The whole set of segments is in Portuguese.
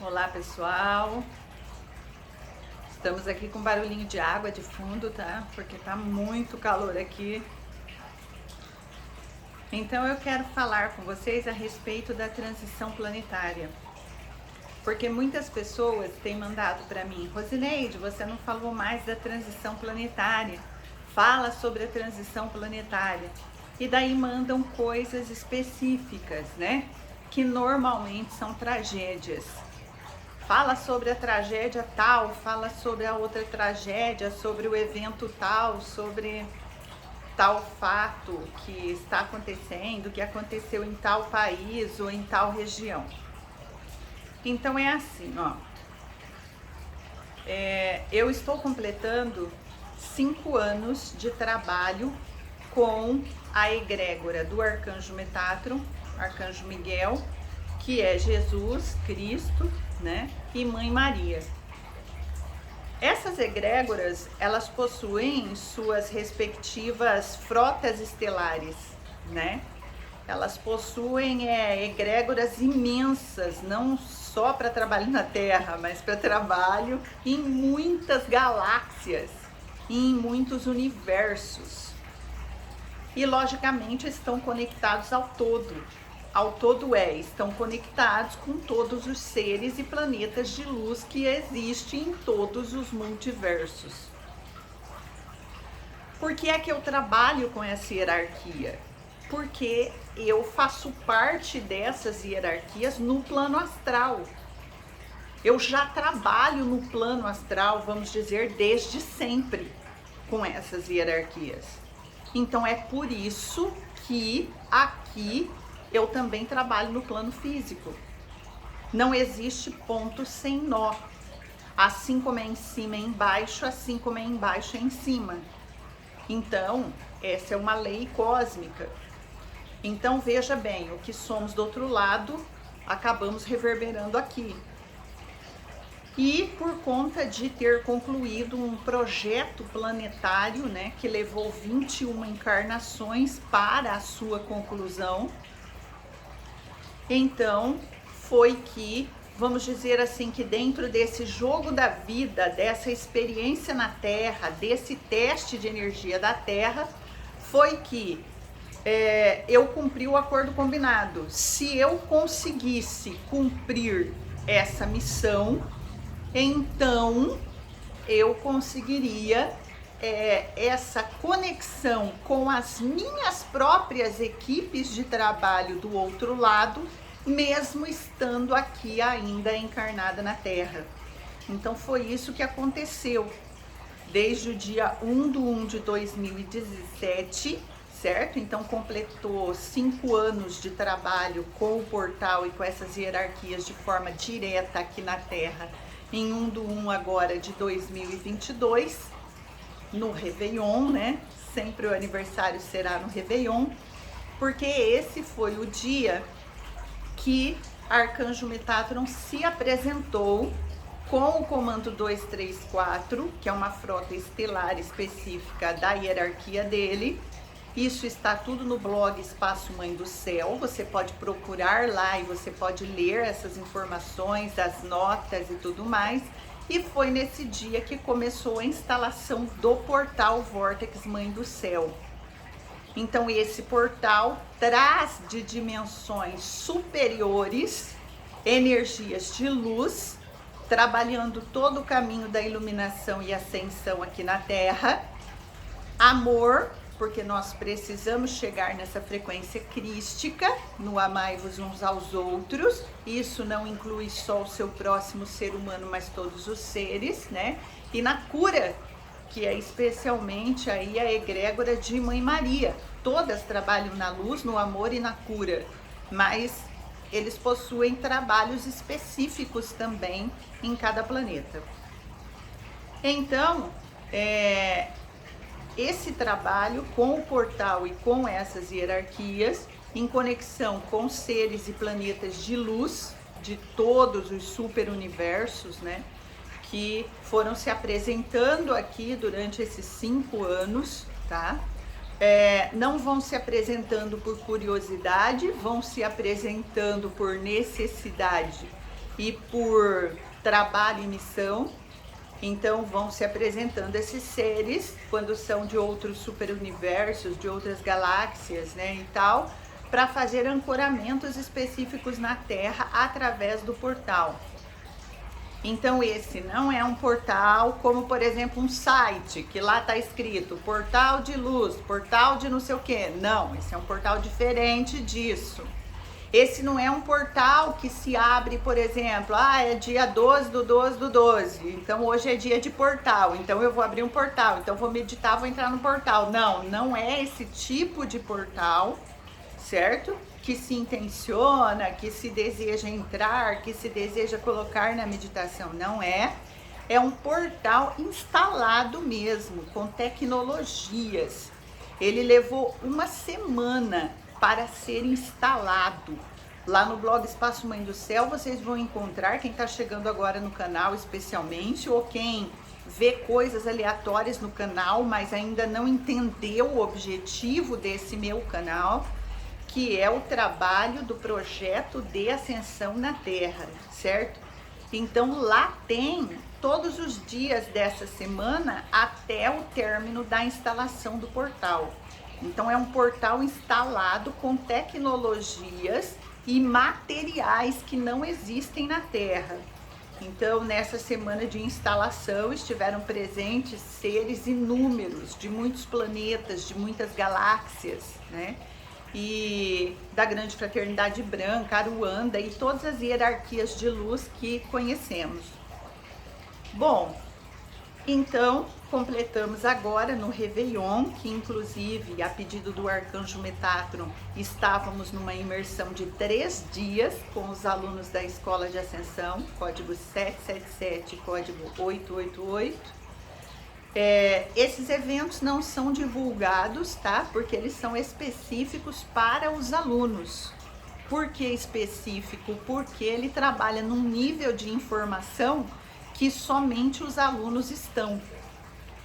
Olá pessoal, estamos aqui com barulhinho de água de fundo, tá? Porque tá muito calor aqui. Então eu quero falar com vocês a respeito da transição planetária. Porque muitas pessoas têm mandado para mim: Rosineide, você não falou mais da transição planetária, fala sobre a transição planetária. E daí mandam coisas específicas, né? Que normalmente são tragédias. Fala sobre a tragédia tal, fala sobre a outra tragédia, sobre o evento tal, sobre tal fato que está acontecendo, que aconteceu em tal país ou em tal região. Então é assim, ó. Eu estou completando 5 anos de trabalho com a egrégora do Arcanjo Metatron, Arcanjo Miguel, que é Jesus Cristo, né, e Mãe Maria. Essas egrégoras, elas possuem suas respectivas frotas estelares, né? Elas possuem egrégoras imensas, não só para trabalho na Terra, mas para trabalho em muitas galáxias, em muitos universos. E logicamente estão conectados ao todo. Ao todo estão conectados com todos os seres e planetas de luz que existem em todos os multiversos. Por que é que eu trabalho com essa hierarquia? Porque eu faço parte dessas hierarquias no plano astral. Eu já trabalho no plano astral, vamos dizer, desde sempre com essas hierarquias. Então é por isso que aqui eu também trabalho no plano físico. Não existe ponto sem nó. Assim como é em cima é embaixo, assim como é embaixo é em cima. Então, essa é uma lei cósmica. Então, veja bem, o que somos do outro lado, acabamos reverberando aqui. E por conta de ter concluído um projeto planetário, né, que levou 21 encarnações para a sua conclusão, então foi que, vamos dizer assim, que dentro desse jogo da vida, dessa experiência na Terra, desse teste de energia da Terra, foi que eu cumpri o acordo combinado. Se eu conseguisse cumprir essa missão, então eu conseguiria essa conexão com as minhas próprias equipes de trabalho do outro lado, mesmo estando aqui ainda encarnada na Terra. Então foi isso que aconteceu desde o dia 1/1 de 2017, certo? Então completou 5 anos de trabalho com o portal e com essas hierarquias de forma direta aqui na Terra em 1/1 agora de 2022, no Réveillon, né? Sempre o aniversário será no Réveillon, porque esse foi o dia que Arcanjo Metatron se apresentou com o comando 234, que é uma frota estelar específica da hierarquia dele. Isso está tudo no blog Espaço Mãe do Céu, você pode procurar lá e você pode ler essas informações, as notas e tudo mais. E foi nesse dia que começou a instalação do portal Vortex Mãe do Céu. Então esse portal traz de dimensões superiores energias de luz, trabalhando todo o caminho da iluminação e ascensão aqui na Terra, amor, porque nós precisamos chegar nessa frequência crística, no amai-vos uns aos outros. Isso não inclui só o seu próximo ser humano, mas todos os seres, né? E na cura, que é especialmente aí a egrégora de Mãe Maria. Todas trabalham na luz, no amor e na cura, mas eles possuem trabalhos específicos também em cada planeta. Então, esse trabalho com o portal e com essas hierarquias, em conexão com seres e planetas de luz de todos os super-universos, né, que foram se apresentando aqui durante esses 5 anos, tá? Não vão se apresentando por curiosidade, vão se apresentando por necessidade e por trabalho e missão. Então vão se apresentando esses seres quando são de outros superuniversos, de outras galáxias, né, e tal, para fazer ancoramentos específicos na Terra através do portal. Então esse não é um portal como, por exemplo, um site que lá está escrito portal de luz, portal de não sei o que. Não, esse é um portal diferente disso. Esse não é um portal que se abre, por exemplo, é dia 12 do 12 do 12, então hoje é dia de portal, então eu vou abrir um portal, então vou meditar, vou entrar no portal. Não, não é esse tipo de portal, certo? Que se intenciona, que se deseja entrar, que se deseja colocar na meditação. Não é. É um portal instalado mesmo, com tecnologias. Ele levou uma semana para ser instalado. Lá no blog Espaço Mãe do Céu vocês vão encontrar, quem está chegando agora no canal especialmente, ou quem vê coisas aleatórias no canal, mas ainda não entendeu o objetivo desse meu canal, que é o trabalho do projeto de ascensão na Terra, certo? Então lá tem todos os dias dessa semana até o término da instalação do portal. Então é um portal instalado com tecnologias e materiais que não existem na Terra. Então nessa semana de instalação estiveram presentes seres inúmeros de muitos planetas, de muitas galáxias, né? E da Grande Fraternidade Branca, Aruanda e todas as hierarquias de luz que conhecemos. Bom, então completamos agora no Réveillon, que inclusive a pedido do Arcanjo Metatron estávamos numa imersão de 3 dias com os alunos da Escola de Ascensão, código 777, código 888. Esses eventos não são divulgados, tá? Porque eles são específicos para os alunos. Por que específico? Porque ele trabalha num nível de informação que somente os alunos estão.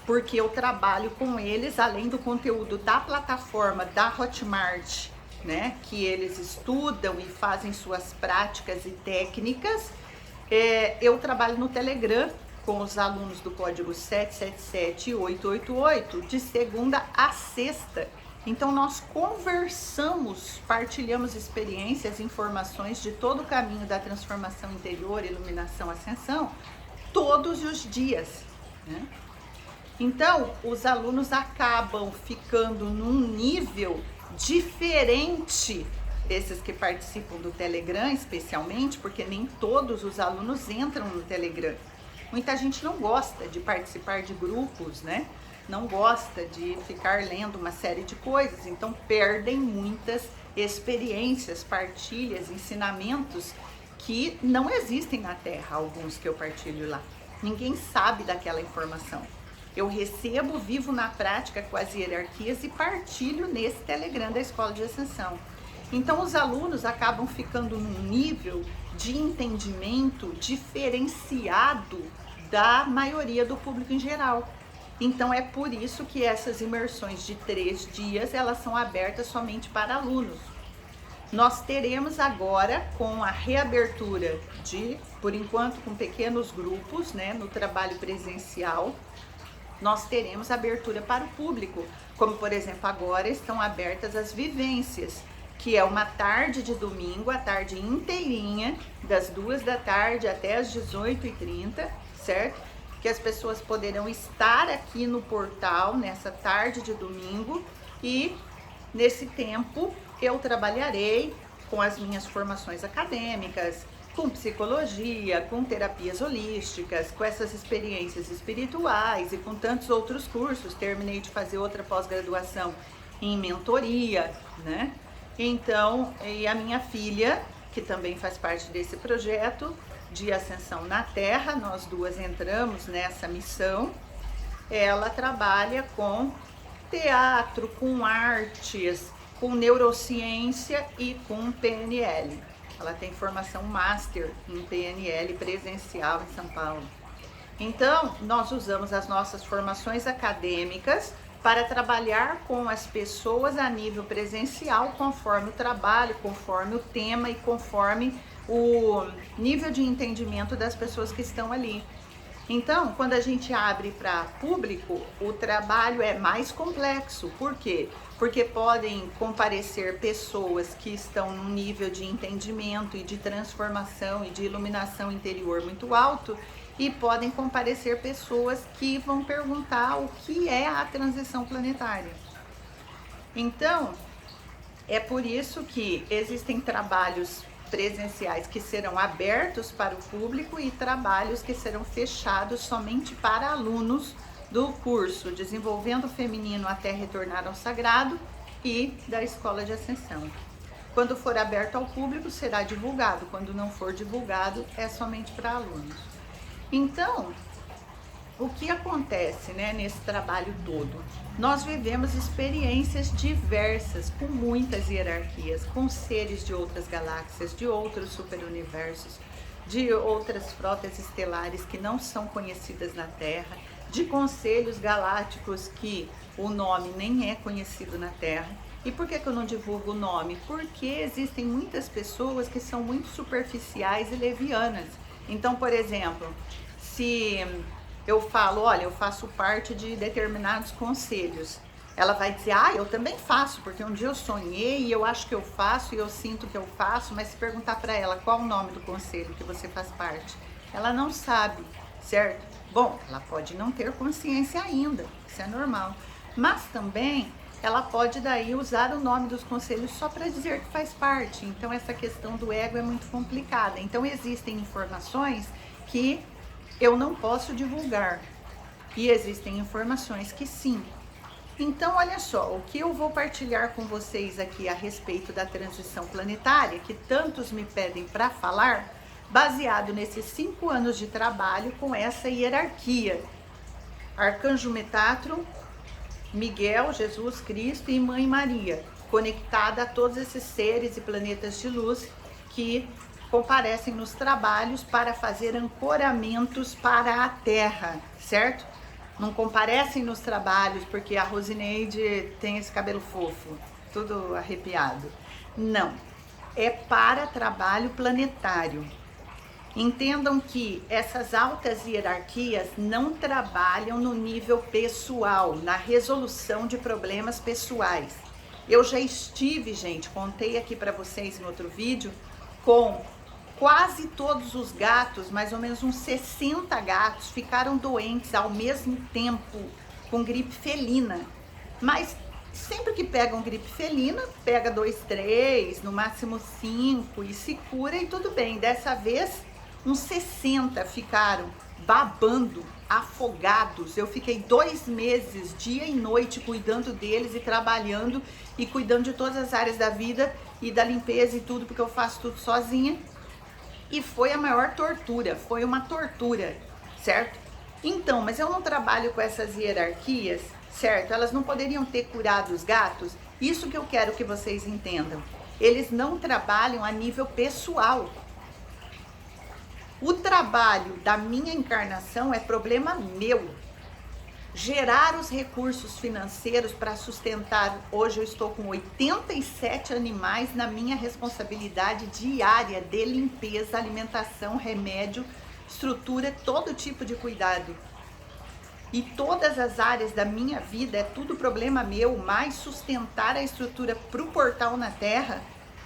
Porque eu trabalho com eles, além do conteúdo da plataforma da Hotmart, né? Que eles estudam e fazem suas práticas e técnicas. Eu trabalho no Telegram com os alunos do código 777 e 888 de segunda a sexta. Então nós conversamos, partilhamos experiências, informações de todo o caminho da transformação interior, iluminação, ascensão, todos os dias, né? Então os alunos acabam ficando num nível diferente, esses que participam do Telegram especialmente, porque nem todos os alunos entram no Telegram. Muita gente não gosta de participar de grupos, né? Não gosta de ficar lendo uma série de coisas, então perdem muitas experiências, partilhas, ensinamentos que não existem na Terra, alguns que eu partilho lá. Ninguém sabe daquela informação. Eu recebo, vivo na prática com as hierarquias e partilho nesse Telegram da Escola de Ascensão. Então os alunos acabam ficando num nível de entendimento diferenciado da maioria do público em geral. Então é por isso que essas imersões de 3 dias, elas são abertas somente para alunos. Nós teremos agora, com a reabertura por enquanto com pequenos grupos, né, no trabalho presencial, nós teremos abertura para o público, como por exemplo agora estão abertas as vivências, que é uma tarde de domingo, a tarde inteirinha, das 2 da tarde até as 18h30, certo? Que as pessoas poderão estar aqui no portal nessa tarde de domingo e nesse tempo eu trabalharei com as minhas formações acadêmicas, com psicologia, com terapias holísticas, com essas experiências espirituais e com tantos outros cursos. Terminei de fazer outra pós-graduação em mentoria, né? Então, e a minha filha, que também faz parte desse projeto de ascensão na Terra, nós duas entramos nessa missão. Ela trabalha com teatro, com artes, com neurociência e com PNL. Ela tem formação master em PNL presencial em São Paulo. Então, nós usamos as nossas formações acadêmicas para trabalhar com as pessoas a nível presencial, conforme o trabalho, conforme o tema e conforme o nível de entendimento das pessoas que estão ali. Então, quando a gente abre para público, o trabalho é mais complexo. Por quê? Porque podem comparecer pessoas que estão num nível de entendimento e de transformação e de iluminação interior muito alto, e podem comparecer pessoas que vão perguntar o que é a transição planetária. Então, é por isso que existem trabalhos presenciais que serão abertos para o público e trabalhos que serão fechados somente para alunos do curso Desenvolvendo o Feminino até Retornar ao Sagrado e da Escola de Ascensão. Quando for aberto ao público, será divulgado. Quando não for divulgado, é somente para alunos. Então, o que acontece, né, nesse trabalho todo? Nós vivemos experiências diversas, com muitas hierarquias, com seres de outras galáxias, de outros superuniversos, de outras frotas estelares que não são conhecidas na Terra, de conselhos galácticos que o nome nem é conhecido na Terra. E por que eu não divulgo o nome? Porque existem muitas pessoas que são muito superficiais e levianas. Então, por exemplo, se eu falo, olha, eu faço parte de determinados conselhos, ela vai dizer, eu também faço, porque um dia eu sonhei e eu acho que eu faço e eu sinto que eu faço, mas se perguntar para ela qual o nome do conselho que você faz parte, ela não sabe, certo? Bom, ela pode não ter consciência ainda, isso é normal, mas também ela pode daí usar o nome dos conselhos só para dizer que faz parte. Então essa questão do ego é muito complicada. Então existem informações que eu não posso divulgar e existem informações que sim. Então olha só, o que eu vou partilhar com vocês aqui a respeito da transição planetária, que tantos me pedem para falar, baseado nesses 5 anos de trabalho com essa hierarquia: Arcanjo Metatron, Miguel, Jesus Cristo e Mãe Maria, conectada a todos esses seres e planetas de luz que comparecem nos trabalhos para fazer ancoramentos para a Terra, certo? Não comparecem nos trabalhos porque a Rosineide tem esse cabelo fofo, tudo arrepiado. Não, é para trabalho planetário. Entendam que essas altas hierarquias não trabalham no nível pessoal, na resolução de problemas pessoais. Eu já estive, gente, contei aqui para vocês em outro vídeo, com quase todos os gatos, mais ou menos uns 60 gatos, ficaram doentes ao mesmo tempo com gripe felina. Mas sempre que pegam gripe felina, pega 2, 3, no máximo 5 e se cura e tudo bem. Dessa vez, uns 60 ficaram babando, afogados. Eu fiquei 2 meses, dia e noite, cuidando deles e trabalhando e cuidando de todas as áreas da vida e da limpeza e tudo, porque eu faço tudo sozinha. E foi a maior tortura, foi uma tortura, certo? Então, mas eu não trabalho com essas hierarquias, certo? Elas não poderiam ter curado os gatos? Isso que eu quero que vocês entendam. Eles não trabalham a nível pessoal. O trabalho da minha encarnação é problema meu. Gerar os recursos financeiros para sustentar, hoje eu estou com 87 animais na minha responsabilidade diária de limpeza, alimentação, remédio, estrutura, todo tipo de cuidado. E todas as áreas da minha vida é tudo problema meu, mais sustentar a estrutura para o portal na Terra,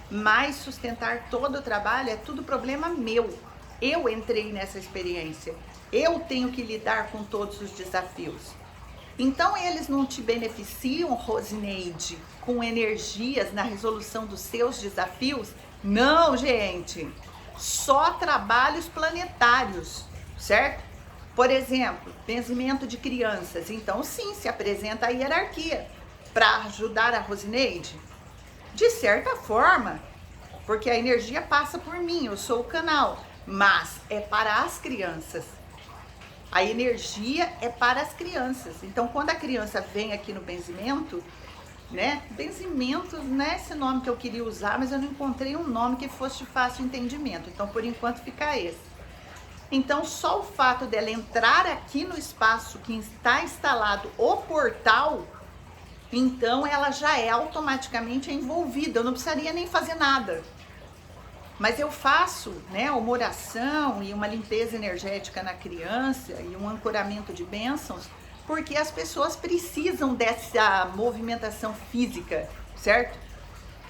mais sustentar todo o trabalho é tudo problema meu. Eu entrei nessa experiência, eu tenho que lidar com todos os desafios. Então eles não te beneficiam, Rosineide, com energias na resolução dos seus desafios? Não, gente, só trabalhos planetários, certo? Por exemplo, benzimento de crianças, então sim, se apresenta a hierarquia para ajudar a Rosineide, de certa forma, porque a energia passa por mim, eu sou o canal, mas é para as crianças. A energia é para as crianças. Então, quando a criança vem aqui no benzimento, né? Benzimento não é esse nome que eu queria usar, mas eu não encontrei um nome que fosse de fácil entendimento. Então, por enquanto, fica esse. Então, só o fato dela entrar aqui no espaço que está instalado o portal, então ela já é automaticamente envolvida. Eu não precisaria nem fazer nada. Mas eu faço, né, uma oração e uma limpeza energética na criança e um ancoramento de bênçãos, porque as pessoas precisam dessa movimentação física, certo?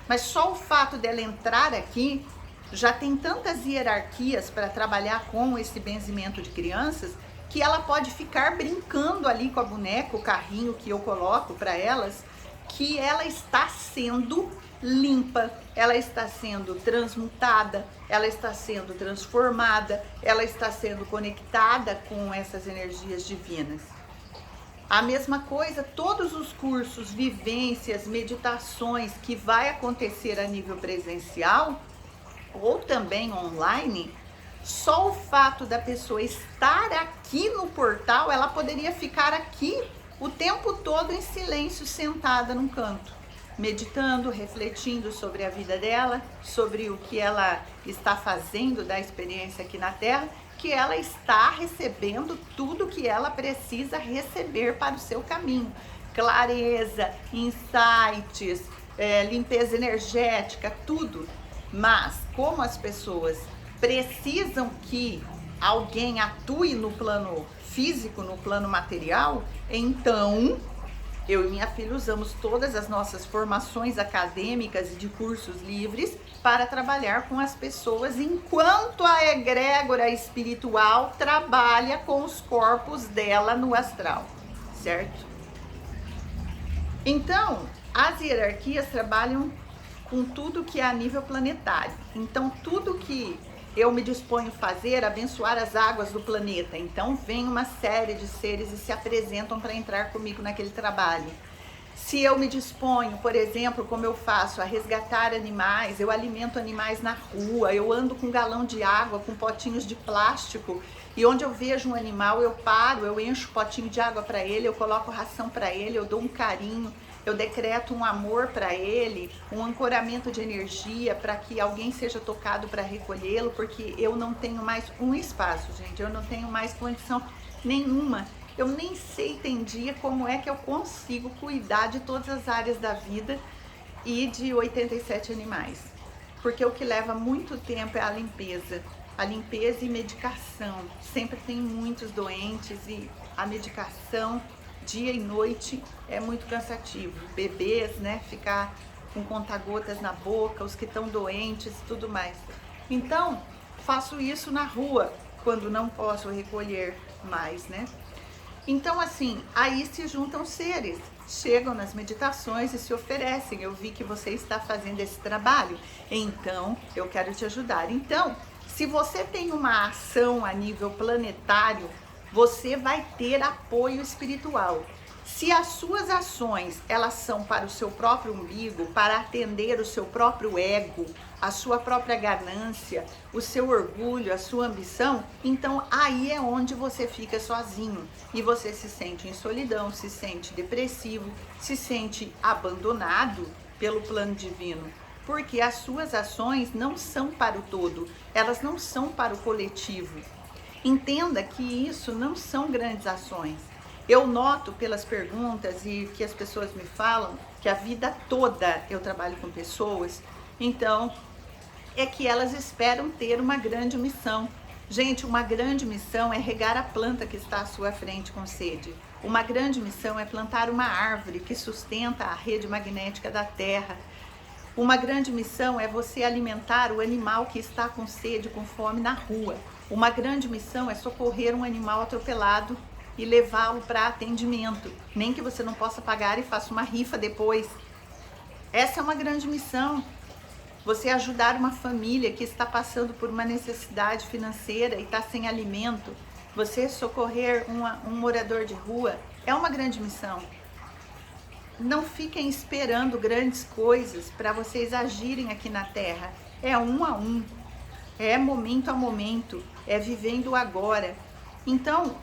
Mas só o fato dela entrar aqui, já tem tantas hierarquias para trabalhar com esse benzimento de crianças, que ela pode ficar brincando ali com a boneca, o carrinho que eu coloco para elas, que ela está sendo limpa, ela está sendo transmutada, ela está sendo transformada, ela está sendo conectada com essas energias divinas. A mesma coisa, todos os cursos, vivências, meditações que vai acontecer a nível presencial ou também online, só o fato da pessoa estar aqui no portal, ela poderia ficar aqui o tempo todo em silêncio, sentada num canto, meditando, refletindo sobre a vida dela, sobre o que ela está fazendo da experiência aqui na Terra, que ela está recebendo tudo que ela precisa receber para o seu caminho. Clareza, insights, limpeza energética, tudo. Mas como as pessoas precisam que alguém atue no plano físico, no plano material, então eu e minha filha usamos todas as nossas formações acadêmicas e de cursos livres para trabalhar com as pessoas enquanto a egrégora espiritual trabalha com os corpos dela no astral, certo? Então, as hierarquias trabalham com tudo que é a nível planetário. Então, tudo que eu me disponho a fazer, abençoar as águas do planeta. Então, vem uma série de seres e se apresentam para entrar comigo naquele trabalho. Se eu me disponho, por exemplo, como eu faço, a resgatar animais, eu alimento animais na rua, eu ando com um galão de água, com potinhos de plástico, e onde eu vejo um animal, eu paro, eu encho o potinho de água para ele, eu coloco ração para ele, eu dou um carinho, eu decreto um amor para ele, um ancoramento de energia para que alguém seja tocado para recolhê-lo, porque eu não tenho mais um espaço, gente, eu não tenho mais condição nenhuma. Eu nem sei, tem dia, como é que eu consigo cuidar de todas as áreas da vida e de 87 animais. Porque o que leva muito tempo é a limpeza e medicação. Sempre tem muitos doentes e a medicação, dia e noite, é muito cansativo. Bebês, né, ficar com conta-gotas na boca, os que estão doentes e tudo mais. Então, faço isso na rua, quando não posso recolher mais, né? Então, assim, aí se juntam seres, chegam nas meditações e se oferecem. Eu vi que você está fazendo esse trabalho, então eu quero te ajudar. Então, se você tem uma ação a nível planetário, você vai ter apoio espiritual. Se as suas ações, elas são para o seu próprio umbigo, para atender o seu próprio ego, a sua própria ganância, o seu orgulho, a sua ambição, então aí é onde você fica sozinho e você se sente em solidão, se sente depressivo, se sente abandonado pelo plano divino, porque as suas ações não são para o todo, elas não são para o coletivo. Entenda que isso não são grandes ações. Eu noto pelas perguntas e que as pessoas me falam que a vida toda eu trabalho com pessoas, então é que elas esperam ter uma grande missão. Gente, uma grande missão é regar a planta que está à sua frente com sede. Uma grande missão é plantar uma árvore que sustenta a rede magnética da Terra. Uma grande missão é você alimentar o animal que está com sede, com fome na rua. Uma grande missão é socorrer um animal atropelado e levá-lo para atendimento, nem que você não possa pagar e faça uma rifa depois. Essa é uma grande missão. Você ajudar uma família que está passando por uma necessidade financeira e está sem alimento, você socorrer um morador de rua, é uma grande missão. Não fiquem esperando grandes coisas para vocês agirem aqui na Terra. É um a um, é momento a momento, é vivendo o agora. Então,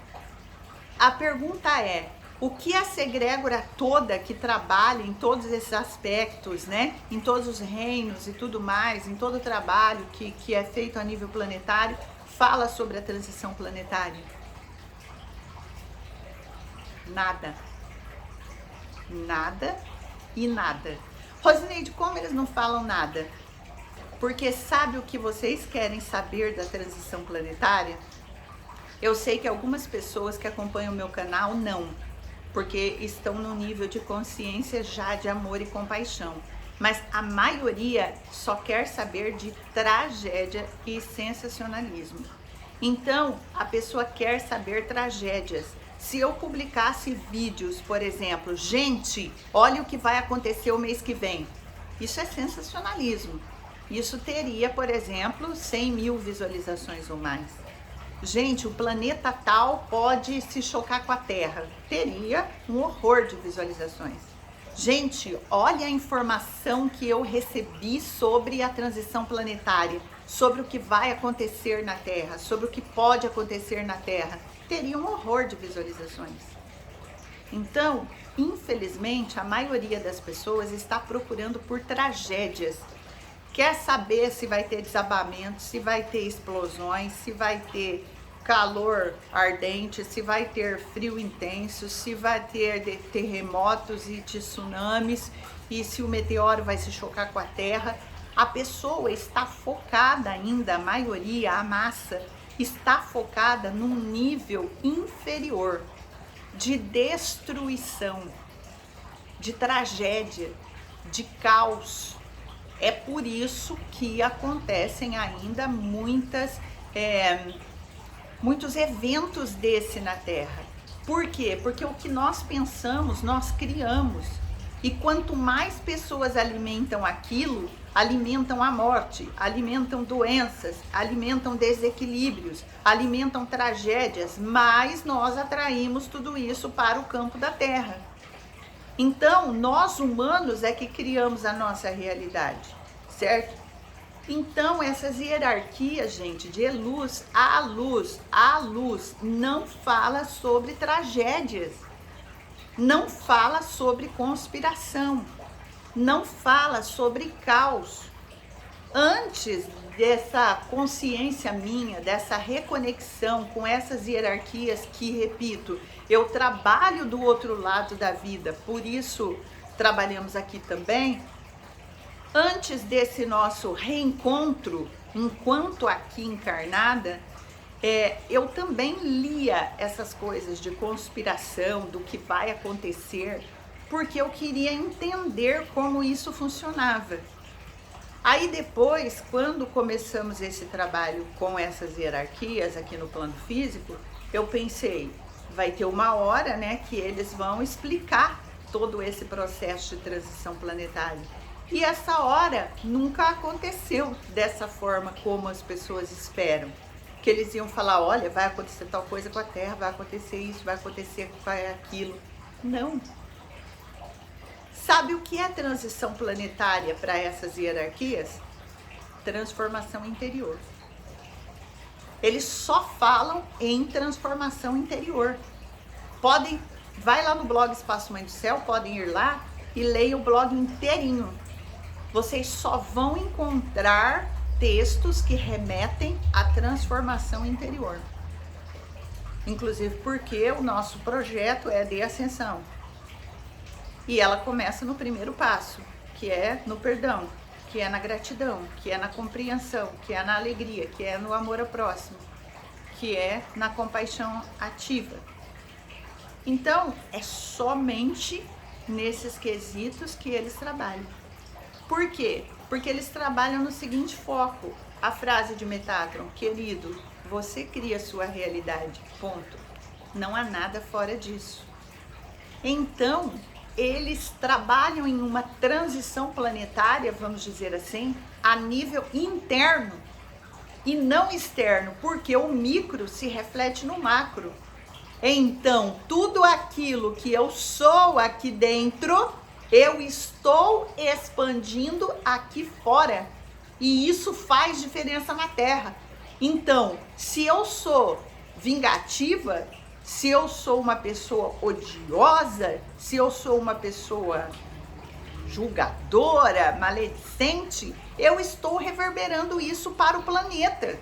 a pergunta é, o que essa egrégora toda que trabalha em todos esses aspectos, né? Em todos os reinos e tudo mais, em todo o trabalho que é feito a nível planetário, fala sobre a transição planetária? Nada. Nada e nada. Rosineide, como eles não falam nada? Porque sabe o que vocês querem saber da transição planetária? Eu sei que algumas pessoas que acompanham o meu canal não, porque estão no nível de consciência já de amor e compaixão. Mas a maioria só quer saber de tragédia e sensacionalismo. Então, a pessoa quer saber tragédias. Se eu publicasse vídeos, por exemplo, gente, olha o que vai acontecer o mês que vem. Isso é sensacionalismo. Isso teria, por exemplo, 100 mil visualizações ou mais. Gente, o planeta tal pode se chocar com a Terra. Teria um horror de visualizações. Gente, olha a informação que eu recebi sobre a transição planetária, sobre o que vai acontecer na Terra, sobre o que pode acontecer na Terra. Teria um horror de visualizações. Então, infelizmente, a maioria das pessoas está procurando por tragédias. Quer saber se vai ter desabamento, se vai ter explosões, se vai ter calor ardente, se vai ter frio intenso, se vai ter terremotos e tsunamis, e se o meteoro vai se chocar com a Terra. A pessoa está focada ainda, a maioria, a massa, está focada num nível inferior de destruição, de tragédia, de caos. É por isso que acontecem ainda muitos eventos desse na Terra. Por quê? Porque o que nós pensamos, nós criamos. E quanto mais pessoas alimentam aquilo, alimentam a morte, alimentam doenças, alimentam desequilíbrios, alimentam tragédias, mais nós atraímos tudo isso para o campo da Terra. Então, nós humanos é que criamos a nossa realidade, certo? Então, essas hierarquias, gente, de luz, a luz, não fala sobre tragédias, não fala sobre conspiração, não fala sobre caos. Antes dessa consciência minha, dessa reconexão com essas hierarquias que, repito, eu trabalho do outro lado da vida, por isso trabalhamos aqui também. Antes desse nosso reencontro, enquanto aqui encarnada, eu também lia essas coisas de conspiração, do que vai acontecer, porque eu queria entender como isso funcionava. Aí depois, quando começamos esse trabalho com essas hierarquias aqui no plano físico, eu pensei, vai ter uma hora, né, que eles vão explicar todo esse processo de transição planetária. E essa hora nunca aconteceu dessa forma como as pessoas esperam. Que eles iam falar, olha, vai acontecer tal coisa com a Terra, vai acontecer isso, vai acontecer aquilo. Não. Sabe o que é transição planetária para essas hierarquias? Transformação interior. Eles só falam em transformação interior. Vai lá no blog Espaço Mãe do Céu, podem ir lá e leiam o blog inteirinho. Vocês só vão encontrar textos que remetem à transformação interior. Inclusive porque o nosso projeto é de ascensão. E ela começa no primeiro passo, que é no perdão, que é na gratidão, que é na compreensão, que é na alegria, que é no amor ao próximo, que é na compaixão ativa. Então, é somente nesses quesitos que eles trabalham. Por quê? Porque eles trabalham no seguinte foco. A frase de Metatron, querido, você cria sua realidade, ponto. Não há nada fora disso. Então, eles trabalham em uma transição planetária, vamos dizer assim, a nível interno e não externo, porque o micro se reflete no macro. Então, tudo aquilo que eu sou aqui dentro, eu estou expandindo aqui fora. E isso faz diferença na Terra. Então, se eu sou vingativa, se eu sou uma pessoa odiosa, se eu sou uma pessoa julgadora, maledicente, eu estou reverberando isso para o planeta.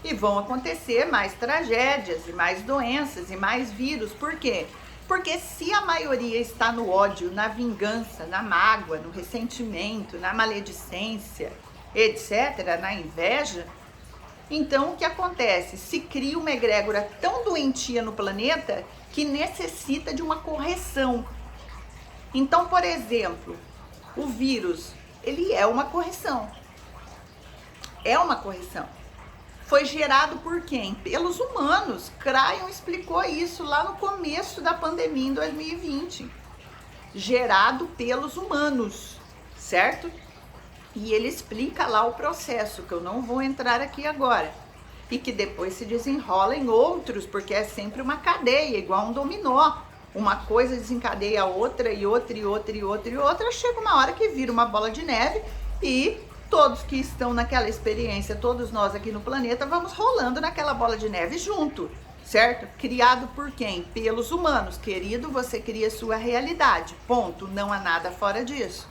E vão acontecer mais tragédias, e mais doenças, e mais vírus. Por quê? Porque se a maioria está no ódio, na vingança, na mágoa, no ressentimento, na maledicência, etc., na inveja, então o que acontece? Se cria uma egrégora tão doentia no planeta que necessita de uma correção. Então, por exemplo, o vírus, ele é uma correção. É uma correção. Foi gerado por quem? Pelos humanos. Crayon explicou isso lá no começo da pandemia em 2020. Gerado pelos humanos, certo? E ele explica lá o processo, que eu não vou entrar aqui agora. E que depois se desenrola em outros, porque é sempre uma cadeia, igual um dominó. Uma coisa desencadeia a outra, e outra, e outra, e outra, e outra. Chega uma hora que vira uma bola de neve e todos que estão naquela experiência, todos nós aqui no planeta, vamos rolando naquela bola de neve junto, certo? Criado por quem? Pelos humanos. Querido, você cria sua realidade. Ponto. Não há nada fora disso.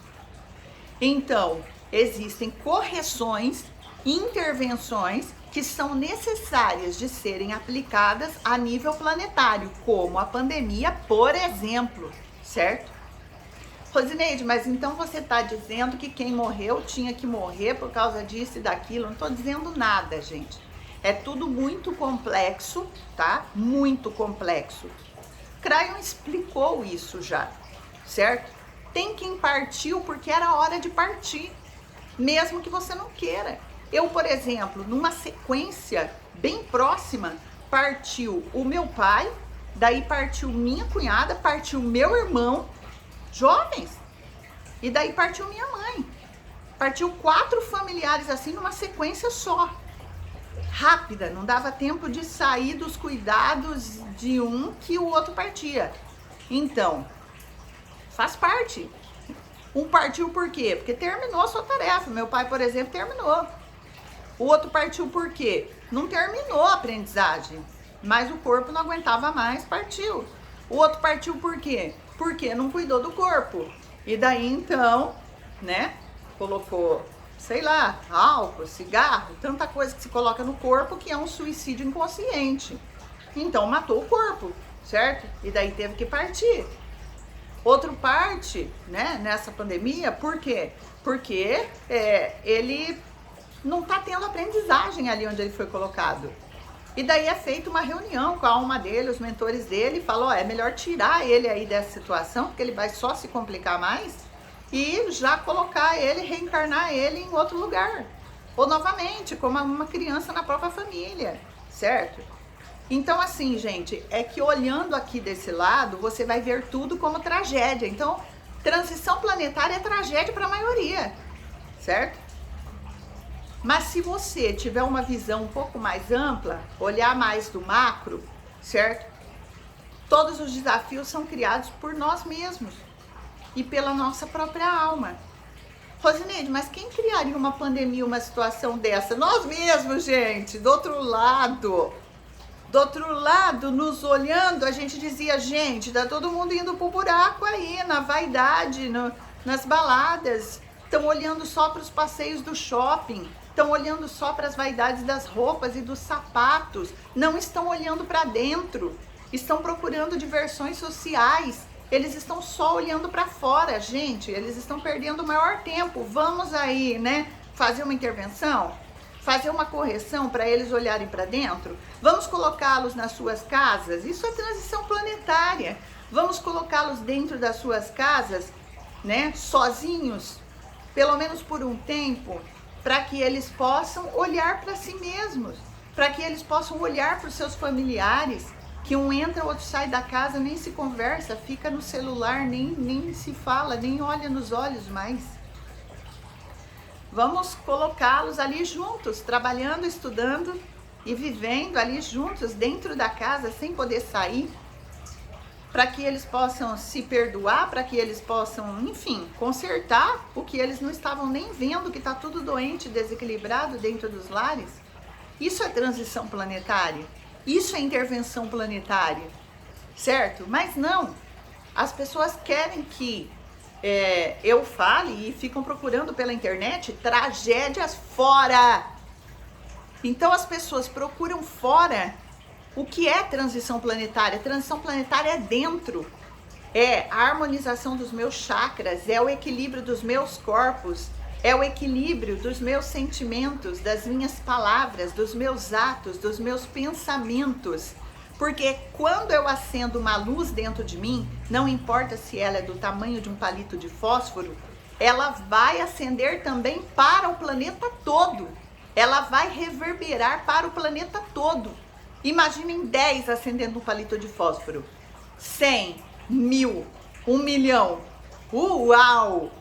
Então, existem correções, intervenções que são necessárias de serem aplicadas a nível planetário, como a pandemia, por exemplo, certo? Rosineide, mas então você está dizendo que quem morreu tinha que morrer por causa disso e daquilo? Não estou dizendo nada, gente. É tudo muito complexo, tá? Muito complexo. Crayon explicou isso já, certo? Tem quem partiu porque era hora de partir, mesmo que você não queira. Eu, por exemplo, numa sequência bem próxima, partiu o meu pai, daí partiu minha cunhada, partiu meu irmão, jovens, e daí partiu minha mãe. Partiu 4 familiares assim numa sequência só. Rápida, não dava tempo de sair dos cuidados de um que o outro partia. Então, faz parte. Um partiu por quê? Porque terminou a sua tarefa. Meu pai, por exemplo, terminou. O outro partiu por quê? Não terminou a aprendizagem, mas o corpo não aguentava mais, partiu. O outro partiu por quê? Porque não cuidou do corpo. E daí então, né, colocou, sei lá, álcool, cigarro, tanta coisa que se coloca no corpo que é um suicídio inconsciente. Então matou o corpo, certo? E daí teve que partir. Outro parte, né, nessa pandemia, por quê? Porque ele não está tendo aprendizagem ali onde ele foi colocado. E daí é feita uma reunião com a alma dele, os mentores dele, e falou, é melhor tirar ele aí dessa situação, porque ele vai só se complicar mais, e já colocar ele, reencarnar ele em outro lugar. Ou novamente, como uma criança na própria família, certo? Então assim, gente, é que olhando aqui desse lado, você vai ver tudo como tragédia. Então, transição planetária é tragédia para a maioria, certo? Mas se você tiver uma visão um pouco mais ampla, olhar mais do macro, certo? Todos os desafios são criados por nós mesmos e pela nossa própria alma. Rosineide, mas quem criaria uma pandemia, uma situação dessa? Nós mesmos, gente, do outro lado. Do outro lado, nos olhando, a gente dizia, gente, tá todo mundo indo pro buraco aí, na vaidade, nas baladas. Estão olhando só para os passeios do shopping. Estão olhando só para as vaidades das roupas e dos sapatos, não estão olhando para dentro, estão procurando diversões sociais, eles estão só olhando para fora, gente, eles estão perdendo o maior tempo. Vamos aí, né, fazer uma intervenção, fazer uma correção para eles olharem para dentro, vamos colocá-los nas suas casas, isso é transição planetária, vamos colocá-los dentro das suas casas, né, sozinhos, pelo menos por um tempo, para que eles possam olhar para si mesmos, para que eles possam olhar para os seus familiares, que um entra, o outro sai da casa, nem se conversa, fica no celular, nem se fala, nem olha nos olhos mais. Vamos colocá-los ali juntos, trabalhando, estudando e vivendo ali juntos, dentro da casa, sem poder sair, para que eles possam se perdoar, para que eles possam, enfim, consertar o que eles não estavam nem vendo, que está tudo doente, desequilibrado dentro dos lares. Isso é transição planetária, isso é intervenção planetária, certo? Mas não, as pessoas querem que eu fale e ficam procurando pela internet tragédias fora. Então as pessoas procuram fora. O que é transição planetária? Transição planetária é dentro, é a harmonização dos meus chakras, é o equilíbrio dos meus corpos, É o equilíbrio dos meus sentimentos, das minhas palavras, dos meus atos, dos meus pensamentos. Porque quando eu acendo uma luz dentro de mim, não importa se ela é do tamanho de um palito de fósforo, ela vai acender também para o planeta todo. Ela vai reverberar para o planeta todo. Imaginem 10 acendendo um palito de fósforo. 100, 1000, 1 milhão. Uau!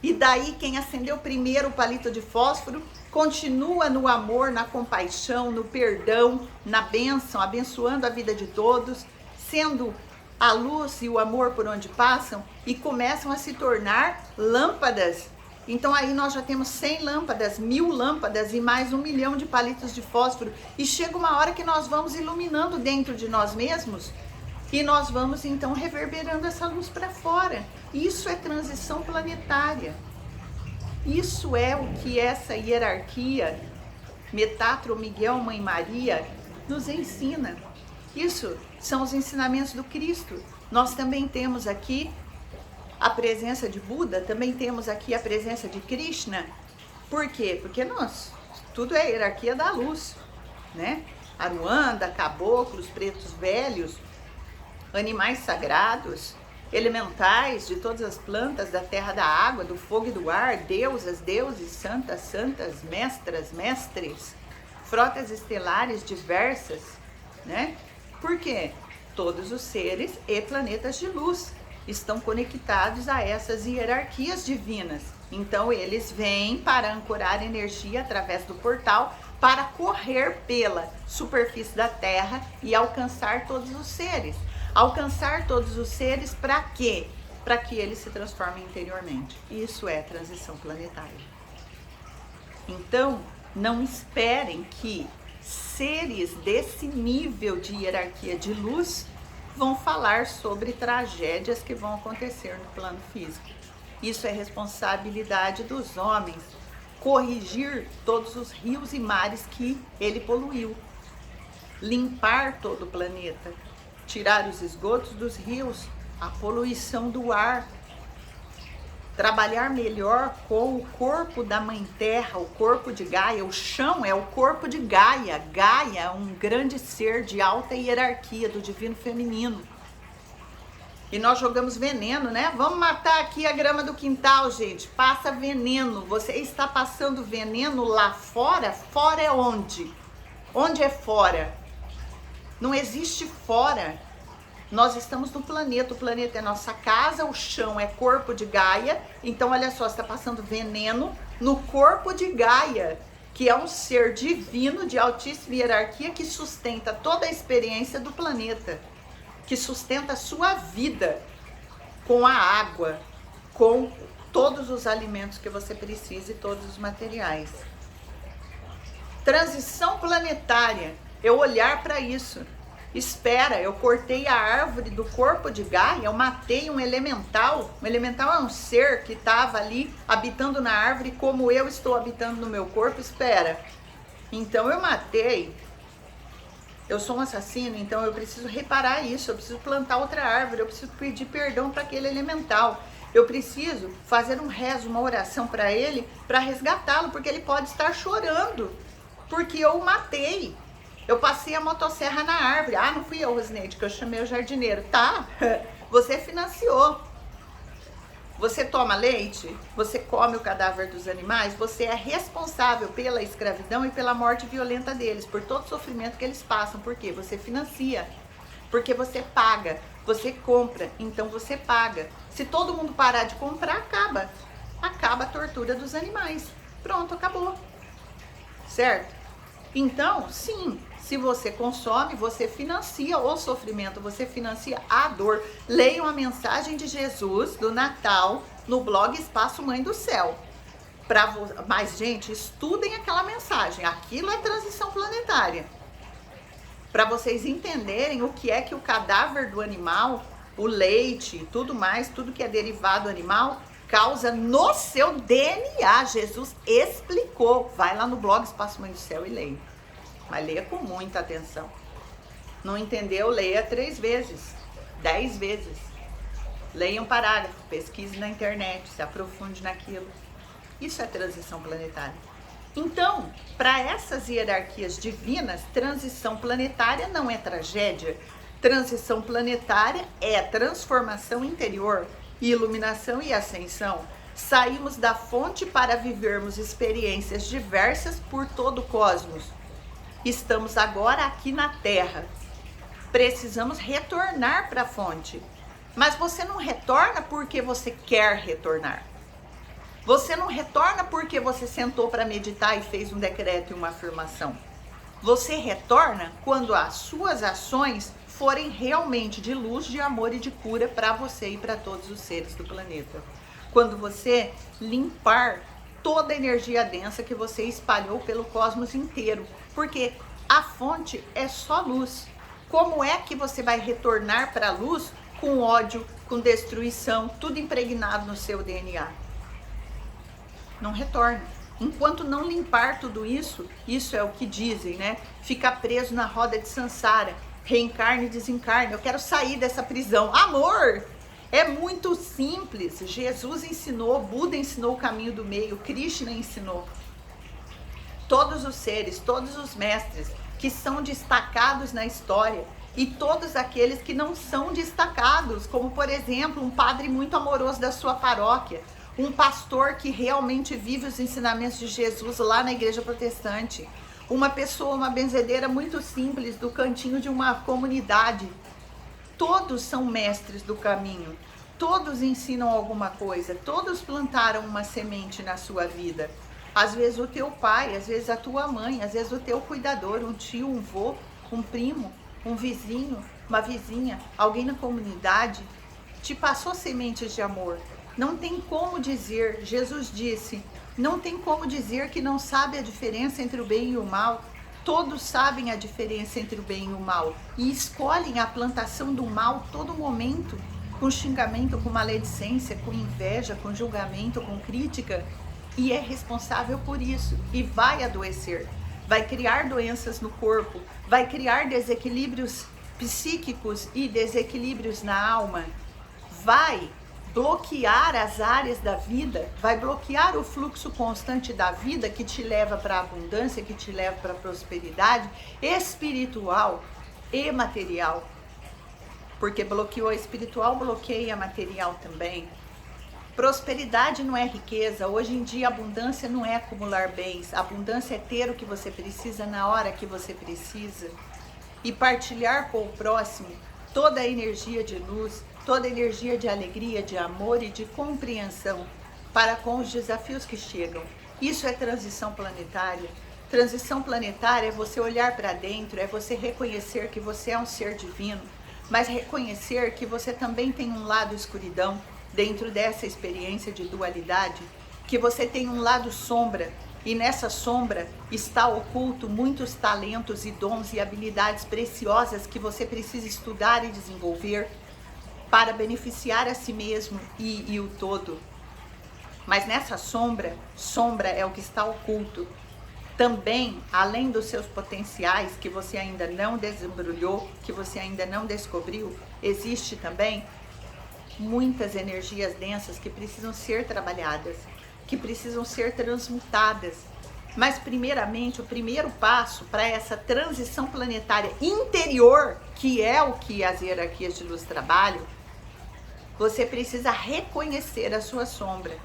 E daí quem acendeu primeiro o palito de fósforo continua no amor, na compaixão, no perdão, na bênção, abençoando a vida de todos, sendo a luz e o amor por onde passam e começam a se tornar lâmpadas. Então aí nós já temos 100 lâmpadas, 1000 lâmpadas e mais 1 milhão de palitos de fósforo. E chega uma hora que nós vamos iluminando dentro de nós mesmos e nós vamos então reverberando essa luz para fora. Isso é transição planetária. Isso é o que essa hierarquia, Metatron, Miguel, Mãe Maria, nos ensina. Isso são os ensinamentos do Cristo. Nós também temos aqui a presença de Buda, também temos aqui a presença de Krishna. Por quê? Porque tudo é a hierarquia da luz, né? Aruanda, caboclos, pretos velhos, animais sagrados, elementais de todas as plantas, da terra, da água, do fogo e do ar, deusas, deuses, santas, santas, mestras, mestres, frotas estelares diversas, né? Por quê? Todos os seres e planetas de luz estão conectados a essas hierarquias divinas. Então eles vêm para ancorar energia através do portal para correr pela superfície da Terra e alcançar todos os seres. Alcançar todos os seres para quê? Para que eles se transformem interiormente. Isso é transição planetária. Então, não esperem que seres desse nível de hierarquia de luz vão falar sobre tragédias que vão acontecer no plano físico. Isso é responsabilidade dos homens, corrigir todos os rios e mares que ele poluiu, limpar todo o planeta, tirar os esgotos dos rios, a poluição do ar, trabalhar melhor com o corpo da Mãe Terra, o corpo de Gaia. O chão é o corpo de Gaia. Gaia é um grande ser de alta hierarquia do divino feminino. E nós jogamos veneno, né? Vamos matar aqui a grama do quintal, gente. Passa veneno. Você está passando veneno lá fora? Fora é onde? Onde é fora? Não existe fora. Nós estamos no planeta, o planeta é nossa casa, o chão é corpo de Gaia. Então, olha só, você está passando veneno no corpo de Gaia, que é um ser divino de altíssima hierarquia que sustenta toda a experiência do planeta, que sustenta a sua vida com a água, com todos os alimentos que você precisa e todos os materiais. Transição planetária, eu olhar para isso. Espera, eu cortei a árvore do corpo de Gaia, eu matei um elemental. Um elemental é um ser que estava ali habitando na árvore como eu estou habitando no meu corpo. Espera, então eu matei. Eu sou um assassino, então eu preciso reparar isso. Eu preciso plantar outra árvore, eu preciso pedir perdão para aquele elemental. Eu preciso fazer um rezo, uma oração para ele, para resgatá-lo, porque ele pode estar chorando, porque eu o matei. Eu passei a motosserra na árvore. Ah, não fui eu, Rosineide, que eu chamei o jardineiro. Tá, você financiou. Você toma leite, você come o cadáver dos animais, você é responsável pela escravidão e pela morte violenta deles, por todo o sofrimento que eles passam. Por quê? Você financia, porque você paga, você compra, então você paga. Se todo mundo parar de comprar, acaba a tortura dos animais. Pronto, acabou. Certo? Então, sim, se você consome, você financia o sofrimento, você financia a dor. Leiam a mensagem de Jesus do Natal no blog Espaço Mãe do Céu. Mas, gente, estudem aquela mensagem. Aquilo é transição planetária. Para vocês entenderem o que é que o cadáver do animal, o leite, tudo mais, tudo que é derivado animal, causa no seu DNA. Jesus explicou. Vai lá no blog Espaço Mãe do Céu e leia. Mas leia com muita atenção. Não entendeu? Leia 3 vezes, 10 vezes. Leia um parágrafo, pesquise na internet, se aprofunde naquilo. Isso é transição planetária. Então, para essas hierarquias divinas, transição planetária não é tragédia. Transição planetária é transformação interior, iluminação e ascensão. Saímos da fonte para vivermos experiências diversas por todo o cosmos. Estamos agora aqui na Terra. Precisamos retornar para a fonte. Mas você não retorna porque você quer retornar. Você não retorna porque você sentou para meditar e fez um decreto e uma afirmação. Você retorna quando as suas ações forem realmente de luz, de amor e de cura para você e para todos os seres do planeta. Quando você limpar toda a energia densa que você espalhou pelo cosmos inteiro. Porque a fonte é só luz. Como é que você vai retornar para a luz com ódio, com destruição, tudo impregnado no seu DNA? Não retorna. Enquanto não limpar tudo isso, isso é o que dizem, né? Fica preso na roda de Sansara, reencarna e desencarna. Eu quero sair dessa prisão. Amor! É muito simples. Jesus ensinou, Buda ensinou o caminho do meio, Krishna ensinou. Todos os seres, todos os mestres que são destacados na história e todos aqueles que não são destacados, como por exemplo, um padre muito amoroso da sua paróquia, um pastor que realmente vive os ensinamentos de Jesus lá na igreja protestante, uma pessoa, uma benzedeira muito simples do cantinho de uma comunidade. Todos são mestres do caminho, todos ensinam alguma coisa, todos plantaram uma semente na sua vida. Às vezes o teu pai, às vezes a tua mãe, às vezes o teu cuidador, um tio, um vô, um primo, um vizinho, uma vizinha, alguém na comunidade te passou sementes de amor. Não tem como dizer, Jesus disse, não tem como dizer que não sabe a diferença entre o bem e o mal. Todos sabem a diferença entre o bem e o mal e escolhem a plantação do mal todo momento, com xingamento, com maledicência, com inveja, com julgamento, com crítica, e é responsável por isso e vai adoecer, vai criar doenças no corpo, vai criar desequilíbrios psíquicos e desequilíbrios na alma, vai bloquear as áreas da vida, vai bloquear o fluxo constante da vida que te leva para a abundância, que te leva para a prosperidade espiritual e material. Porque bloqueou a espiritual, bloqueia a material também. Prosperidade não é riqueza. Hoje em dia, abundância não é acumular bens. Abundância é ter o que você precisa na hora que você precisa. E partilhar com o próximo toda a energia de luz, toda a energia de alegria, de amor e de compreensão para com os desafios que chegam. Isso é transição planetária. Transição planetária é você olhar para dentro, é você reconhecer que você é um ser divino, mas reconhecer que você também tem um lado escuridão dentro dessa experiência de dualidade, que você tem um lado sombra, e nessa sombra está oculto muitos talentos e dons e habilidades preciosas que você precisa estudar e desenvolver para beneficiar a si mesmo e o todo. Mas nessa sombra é o que está oculto. Também, além dos seus potenciais que você ainda não desembrulhou, que você ainda não descobriu, existe também muitas energias densas que precisam ser trabalhadas, que precisam ser transmutadas. Mas primeiramente, o primeiro passo para essa transição planetária interior, que é o que as hierarquias de luz trabalham, você precisa reconhecer a sua sombra.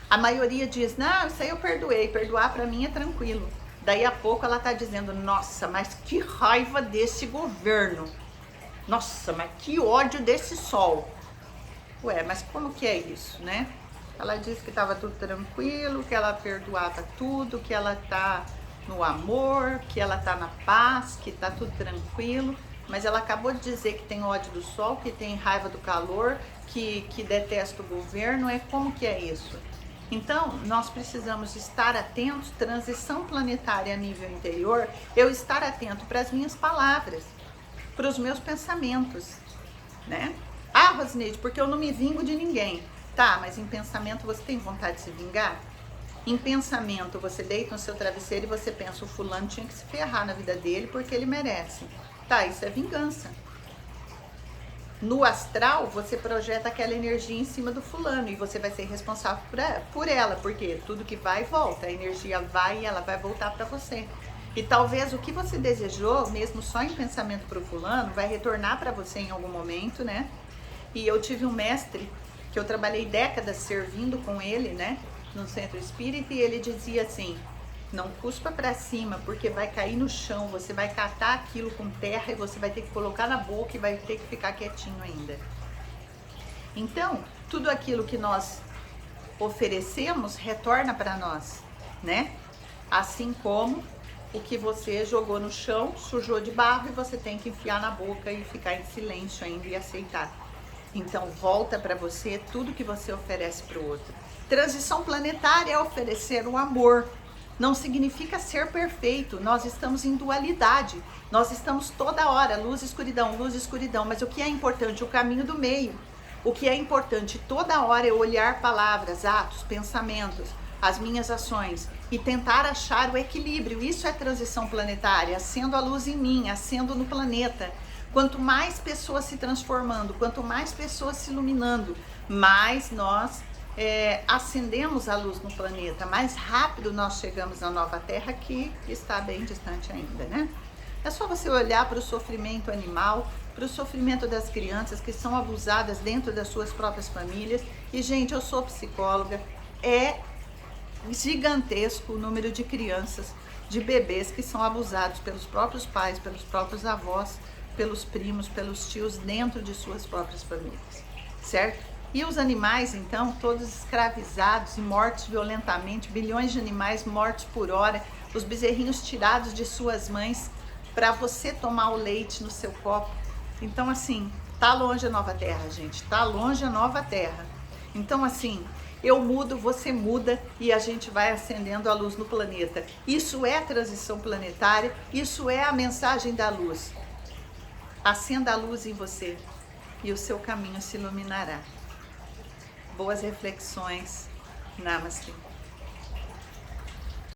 A maioria diz, não, isso aí eu perdoei, perdoar para mim é tranquilo. Daí a pouco ela está dizendo, nossa, mas que raiva desse governo. Nossa, mas que ódio desse sol. Ué, mas como que é isso, né? Ela disse que estava tudo tranquilo, que ela perdoava tudo, que ela tá no amor, que ela tá na paz, que tá tudo tranquilo. Mas ela acabou de dizer que tem ódio do sol, que tem raiva do calor, que detesta o governo. É como que é isso? Então, nós precisamos estar atentos, transição planetária a nível interior, eu estar atento para as minhas palavras, para os meus pensamentos, né? Ah, Rosineide, porque eu não me vingo de ninguém. Tá, mas em pensamento você tem vontade de se vingar? Em pensamento você deita no seu travesseiro e você pensa, o fulano tinha que se ferrar na vida dele porque ele merece. Tá, isso é vingança. No astral, você projeta aquela energia em cima do fulano e você vai ser responsável por ela, porque tudo que vai volta, a energia vai e ela vai voltar para você. E talvez o que você desejou, mesmo só em pensamento para o fulano, vai retornar para você em algum momento, né? E eu tive um mestre que eu trabalhei décadas servindo com ele, né, no centro espírita, e ele dizia assim: não cuspa para cima, porque vai cair no chão, você vai catar aquilo com terra e você vai ter que colocar na boca e vai ter que ficar quietinho ainda. Então, tudo aquilo que nós oferecemos retorna para nós, né? Assim como o que você jogou no chão, sujou de barro e você tem que enfiar na boca e ficar em silêncio ainda e aceitar. Então, volta para você tudo que você oferece para o outro. Transição planetária é oferecer o amor. Não significa ser perfeito, nós estamos em dualidade, nós estamos toda hora, luz, escuridão, mas o que é importante? O caminho do meio. O que é importante toda hora é olhar palavras, atos, pensamentos, as minhas ações e tentar achar o equilíbrio. Isso é transição planetária, acendo a luz em mim, acendo no planeta. Quanto mais pessoas se transformando, quanto mais pessoas se iluminando, mais nós acendemos a luz no planeta, mais rápido nós chegamos na nova Terra, que está bem distante ainda, né? É só você olhar para o sofrimento animal, para o sofrimento das crianças que são abusadas dentro das suas próprias famílias. E, gente, eu sou psicóloga, é gigantesco o número de crianças, de bebês que são abusados pelos próprios pais, pelos próprios avós, pelos primos, pelos tios, dentro de suas próprias famílias, certo? E os animais, então, todos escravizados e mortos violentamente, bilhões de animais mortos por hora, os bezerrinhos tirados de suas mães para você tomar o leite no seu copo. Então, assim, tá longe a nova terra, gente, tá longe a nova terra. Então, assim, eu mudo, você muda e a gente vai acendendo a luz no planeta. Isso é transição planetária, isso é a mensagem da luz. Acenda a luz em você e o seu caminho se iluminará. Boas reflexões. Namastê.